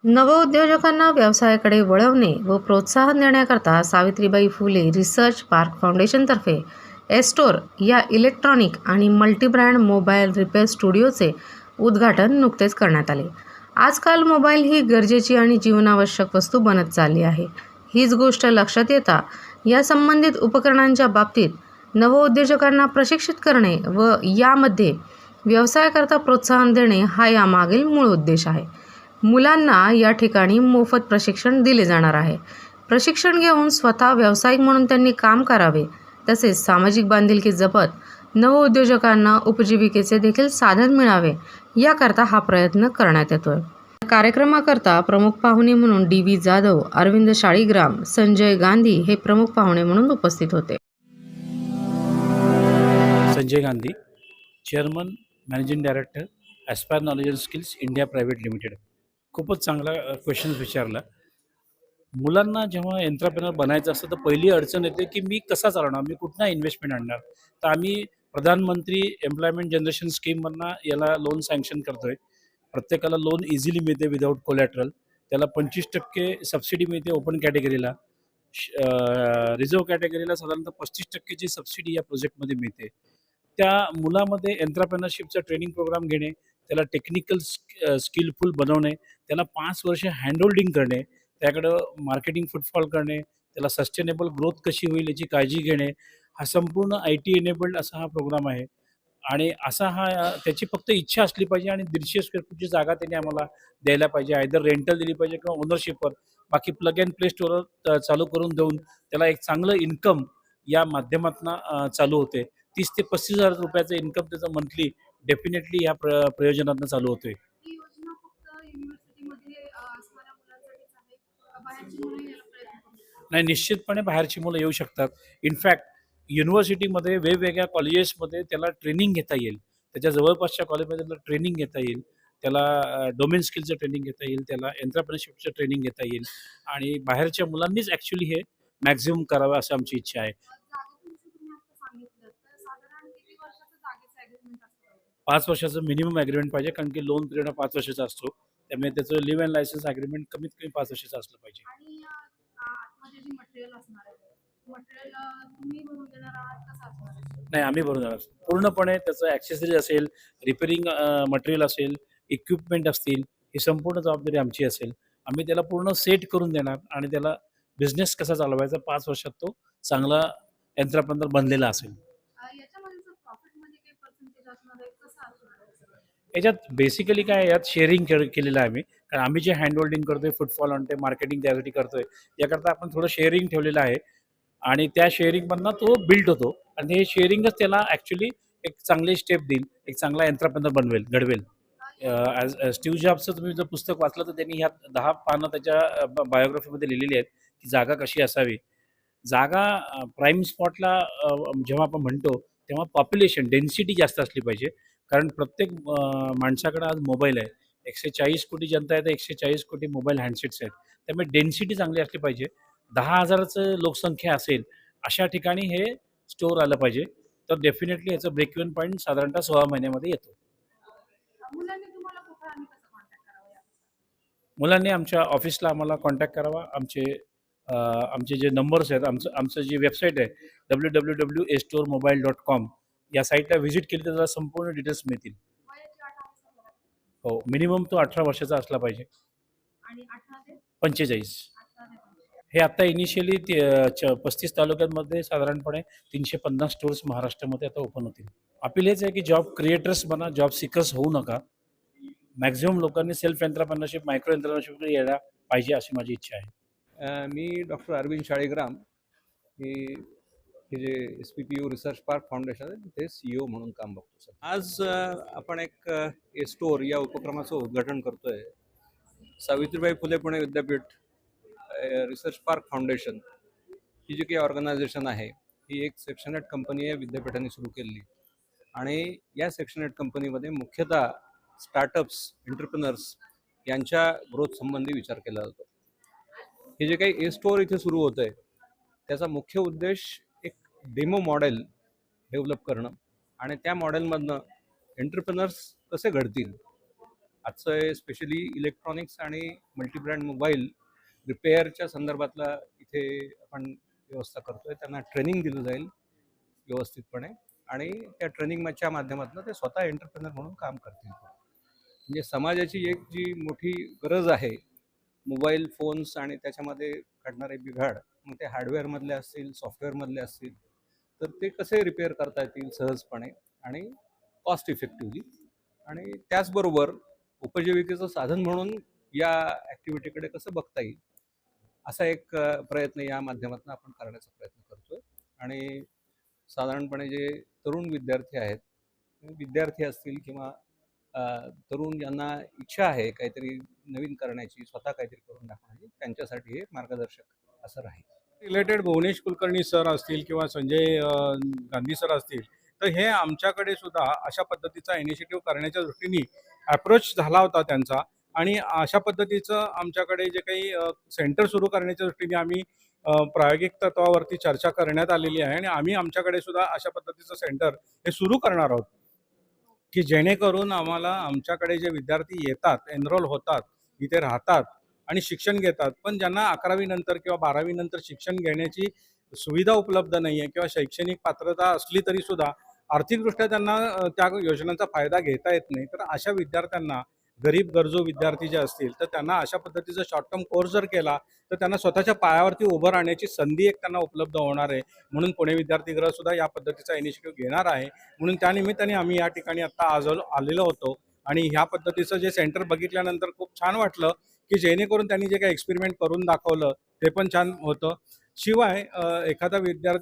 नवउद्योजकांना व्यवसायाकडे वळवणे व प्रोत्साहन देण्याकरता Savitribai Phule research park फाउंडेशनतर्फे store या इलेक्ट्रॉनिक आणि मल्टीब्रँड मोबाईल रिपेअर स्टुडिओचे उद्घाटन नुकतेच करण्यात आले. आजकाल मोबाईल ही गरजेची आणि जीवनावश्यक वस्तू बनत चालली आहे. हीच गोष्ट लक्षात येता या संबंधित उपकरणांच्या बाबतीत नवउद्योजकांना प्रशिक्षित करणे व यामध्ये व्यवसायाकरता प्रोत्साहन देणे हा यामागील मूळ उद्देश आहे. मुलांना या ठिकाणी मोफत प्रशिक्षण दिले जाणार आहे. प्रशिक्षण घेऊन स्वतः व्यावसायिक म्हणून त्यांनी काम करावे, तसेच सामाजिक बांधिलकी जपत नवउद्योजकांना उपजीविकेचे देखील साधन मिळावे याकरता हा प्रयत्न करण्यात येतोय. कार्यक्रमाकरता प्रमुख पाहुणे म्हणून डी.व्ही. जाधव, अरविंद शाळीग्राम, संजय गांधी हे प्रमुख पाहुणे म्हणून उपस्थित होते. Sanjay Gandhi, chairman, managing director, aspire knowledge and skills India private limited. खूपच चांगला क्वेश्चन विचारला. मुलांना जेव्हा एंटरप्रेनर बनायचं असतं तर पहिली अडचण येते की मी कसा चालवणार, मी कुठनं इन्व्हेस्टमेंट आणणार. तर आम्ही प्रधानमंत्री एम्प्लॉयमेंट जनरेशन स्कीममधनं याला लोन सँक्शन करतो आहे. प्रत्येकाला लोन इझिली मिळते विदाऊट कोलॅटरल. त्याला 25% सबसिडी मिळते ओपन कॅटेगरीला. रिझर्व्ह कॅटेगरीला साधारणतः 35%ची सबसिडी या प्रोजेक्टमध्ये मिळते. त्या मुलामध्ये एंटरप्रेनरशिपचा ट्रेनिंग प्रोग्राम घेणे, त्याला टेक्निकल स्किलफुल बनवणे, त्याला 5 वर्ष हँडहोल्डिंग करणे, त्याकडं मार्केटिंग फुटफॉल करणे, त्याला सस्टेनेबल ग्रोथ कशी होईल याची काळजी घेणे, हा संपूर्ण IT एनेबल्ड असा हा प्रोग्राम आहे. आणि असा हा त्याची फक्त इच्छा असली पाहिजे आणि 150 स्क्वेअर फूटची जागा त्याने आम्हाला द्यायला पाहिजे. आयदर रेंटल दिली पाहिजे किंवा ओनरशिपवर. बाकी प्लग अँड प्ले स्टोअरवर चालू करून देऊन त्याला एक चांगलं इन्कम या माध्यमातनं चालू होते. 30 ते 35,000 रुपयाचं इन्कम त्याचं मंथली डेफिनेटली या प्रयोजनातनं चालू होतोय. ही योजना फक्त युनिव्हर्सिटीमध्ये असणाऱ्या मुलांसाठीच आहे का बाहेरची मुलं याला प्रयत्न करू शकतात? नाही, निश्चितपणे बाहेरची मुलं येऊ शकतात. इनफॅक्ट युनिव्हर्सिटीमध्ये वेगवेगळ्या कॉलेजेसमध्ये त्याला ट्रेनिंग घेता येईल. त्याच्या जवळपासच्या कॉलेजमध्ये त्याला ट्रेनिंग घेता येईल. त्याला डोमेन स्किलचं ट्रेनिंग घेता येईल. त्याला एंटरप्रेन्योरशिपचं ट्रेनिंग घेता येईल आणि बाहेरच्या मुलांनीच ॲक्च्युली हे मॅक्झिमम करावं असं आमची इच्छा आहे. जागेचं तुम्ही आता सांगितलं तर साधारण किती वर्षाचं जागेचं ॲग्रीमेंट असतं पाहिजे? 5 वर्षाचं मिनिमम ॲग्रीमेंट पाहिजे, कारण की लोन पिरियड हा 5 वर्षाचा असतो. त्यामुळे त्याचं लिव्ह अँड लायसन्स ॲग्रीमेंट कमीत कमी 5 वर्षाचं असलं पाहिजे. आणि आतमध्ये जे मटेरियल असणार आहे मटेरियल तुम्ही भरून देणार आहात का असणार आहे? नाही, आम्ही भरून देणार. पूर्णपणे त्याचं ॲक्सेसरीज असेल, रिपेअरिंग मटेरियल असेल, इक्विपमेंट असतील, ही संपूर्ण जबाबदारी आमची असेल. आम्ही त्याला पूर्ण सेट करून देणार आणि त्याला बिझनेस कसा चालवायचा 5 वर्षात तो चांगला एंटरप्रेन्योर बनलेला असेल. याच्यामध्ये जर प्रॉफिटमध्ये काही पर्सेंटेज असणार आहे कसं असणार आहे सगळं? याच्यात बेसिकली काय आहे, यात शेअरिंग केलेलं आहे आम्ही. कारण आम्ही जे हँड होल्डिंग करतोय, फुटफॉल आणतोय, मार्केटिंग त्यासाठी करतोय, याकरता आपण थोडं शेअरिंग ठेवलेलं आहे आणि त्या शेअरिंगमधनं तो बिल्ड होतो आणि हे शेअरिंगच त्याला ॲक्च्युली एक चांगली स्टेप देईल, एक चांगला एंटरप्रेन्योर घडवेल. स्टीव्ह जॉब्सचं तुम्ही जर पुस्तक वाचलं तर त्यांनी ह्यात 10 पानं त्याच्या बायोग्राफीमध्ये लिहिलेली आहेत की जागा कशी असावी. जागा प्राईम स्पॉटला जेव्हा आपण म्हणतो तेव्हा पॉप्युलेशन डेन्सिटी जास्त असली पाहिजे. कारण प्रत्येक माणसाकडे आज मोबाईल आहे. 140 कोटी जनता आहे तर 140 कोटी मोबाईल हँडसेट्स आहेत. त्यामुळे डेन्सिटी चांगली असली पाहिजे. 10,000चं लोकसंख्या असेल अशा ठिकाणी हे स्टोअर आलं पाहिजे. तर डेफिनेटली याचं ब्रेक इव्हन पॉईंट साधारणतः 16 महिन्यामध्ये येतो. मुलांनी तुम्हाला कुठं आणि कसं कॉन्टॅक्ट करावं यासाठी? मुलांनी आमच्या ऑफिसला आम्हाला कॉन्टॅक्ट करावा. आमचे जे नंबर्स आहेत, आमचं जी वेबसाईट आहे www.estoremobile.com या साईटला व्हिजिट केली तर त्याला संपूर्ण डिटेल्स मिळतील. वयाची अट आहे सर मुलाची? हो, मिनिमम तो 18 वर्षाचा असला पाहिजे. आणि 18 ते 45. 18 ते 25. हे आत्ता इनिशियली 35 तालुक्यांमध्ये साधारणपणे 350 स्टोअर्स महाराष्ट्रामध्ये आता ओपन होतील. अपील हेच आहे की जॉब क्रिएटर्स बना, जॉब सीकर्स होऊ नका. मॅक्झिमम लोकांनी सेल्फ एंटरप्रेन्योरशिप, मायक्रो एंटरप्रेन्योरशिपकडे यायला पाहिजे अशी माझी इच्छा आहे. मी डॉक्टर अरविंद शाळीग्राम हे हे जे SPPU रिसर्च पार्क फाउंडेशन आहे तिथे CEO म्हणून काम बघतो सर. आज आपण एक स्टोअर या उपक्रमाचं उद्घाटन करतोय. सावित्रीबाई फुले पुणे विद्यापीठ रिसर्च पार्क फाउंडेशन ही जी काही ऑर्गनायझेशन आहे ही एक सेक्शन 8 कंपनी आहे विद्यापीठाने सुरू केलेली आणि या सेक्शन 8 कंपनीमध्ये मुख्यतः स्टार्टअप्स, एंटरप्रेनर्स यांच्या ग्रोथ संबंधी विचार केला जातो. हे जे काही स्टोअर इथे सुरू होतं आहे त्याचा मुख्य उद्देश एक डेमो मॉडेल डेव्हलप करणं आणि त्या मॉडेलमधनं एंटरप्रेनर्स कसे घडतील आजचं स्पेशली इलेक्ट्रॉनिक्स आणि मल्टीब्रँड मोबाईल रिपेअरच्या संदर्भातला इथे आपण व्यवस्था करतोय. त्यांना ट्रेनिंग दिलं जाईल व्यवस्थितपणे आणि त्या ट्रेनिंगच्या माध्यमातून ते स्वतः एंटरप्रेनर म्हणून काम करतील. म्हणजे समाजाची एक जी मोठी गरज आहे मोबाईल फोन्स आणि त्याच्यामध्ये घडणारे बिघाड, मग ते हार्डवेअरमधले असतील सॉफ्टवेअरमधले असतील, तर ते कसे रिपेअर करता येतील सहजपणे आणि कॉस्ट इफेक्टिव्हली, आणि त्याचबरोबर उपजीविकेचं साधन म्हणून या ॲक्टिव्हिटीकडे कसं बघता येईल असा एक प्रयत्न या माध्यमातून आपण करण्याचा प्रयत्न करतोय. आणि साधारणपणे जे तरुण विद्यार्थी आहेत, विद्यार्थी असतील किंवा तरुण ज्यांना इच्छा आहे काहीतरी नवीन करण्याची, स्वतः काहीतरी करून दाखवण्याची, त्यांच्यासाठी हे मार्गदर्शक असं राहील. रिलेटेड भुवनेश कुलकर्णी सर असतील किंवा संजय गांधी सर असतील, तर हे आमच्याकडे सुद्धा अशा पद्धतीचा इनिशिएटिव्ह करण्याच्या दृष्टीने अप्रोच झाला होता त्यांचा. आणि अशा पद्धतीचं आमच्याकडे जे काही सेंटर सुरू करण्याच्या दृष्टीने आम्ही प्रायोगिक तत्वावरती चर्चा करण्यात आलेली आहे आणि आम्ही आमच्याकडे सुद्धा अशा पद्धतीचं सेंटर हे सुरू करणार आहोत, की जेणेकरून आम्हाला आमच्याकडे जे विद्यार्थी येतात, एनरोल होतात, इथे राहतात आणि शिक्षण घेतात, पण ज्यांना 11वी नंतर किंवा 12वी नंतर शिक्षण घेण्याची सुविधा उपलब्ध नाही आहे किंवा शैक्षणिक पात्रता असली तरी सुद्धा आर्थिकदृष्ट्या त्यांना त्या योजनांचा फायदा घेता येत नाही, तर अशा विद्यार्थ्यांना, गरीब गरजू विद्यार्थी जे असतील, तर त्यांना अशा पद्धतीचा शॉर्ट टर्म कोर्स जर केला तर त्यांना स्वतःच्या पायावरती उभं राहण्याची संधी एक त्यांना उपलब्ध होणार आहे. म्हणून पुणे विद्यार्थी गृह सुद्धा या पद्धतीचा इनिशिएटिव्ह घेणार आहे. म्हणून त्यानिमित्ताने आम्ही या ठिकाणी आत्ता आज आलेलो होतो आणि ह्या पद्धतीचं जे सेंटर बघितल्यानंतर खूप छान वाटलं, की जेणेकरून त्यांनी जे काही एक्सपेरिमेंट करून दाखवलं ते पण छान होतं. शिवाय एखादा विद्यार्थी